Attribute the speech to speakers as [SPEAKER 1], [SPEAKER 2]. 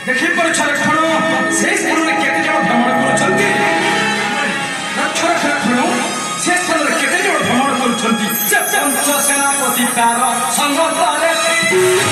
[SPEAKER 1] देखी पार्छ लक्षण से स्थान में केते जण भ्रमण करुछंती लक्षण से स्थान में केते जण भ्रमण करुछंती पंच सेनापति तार संगतारे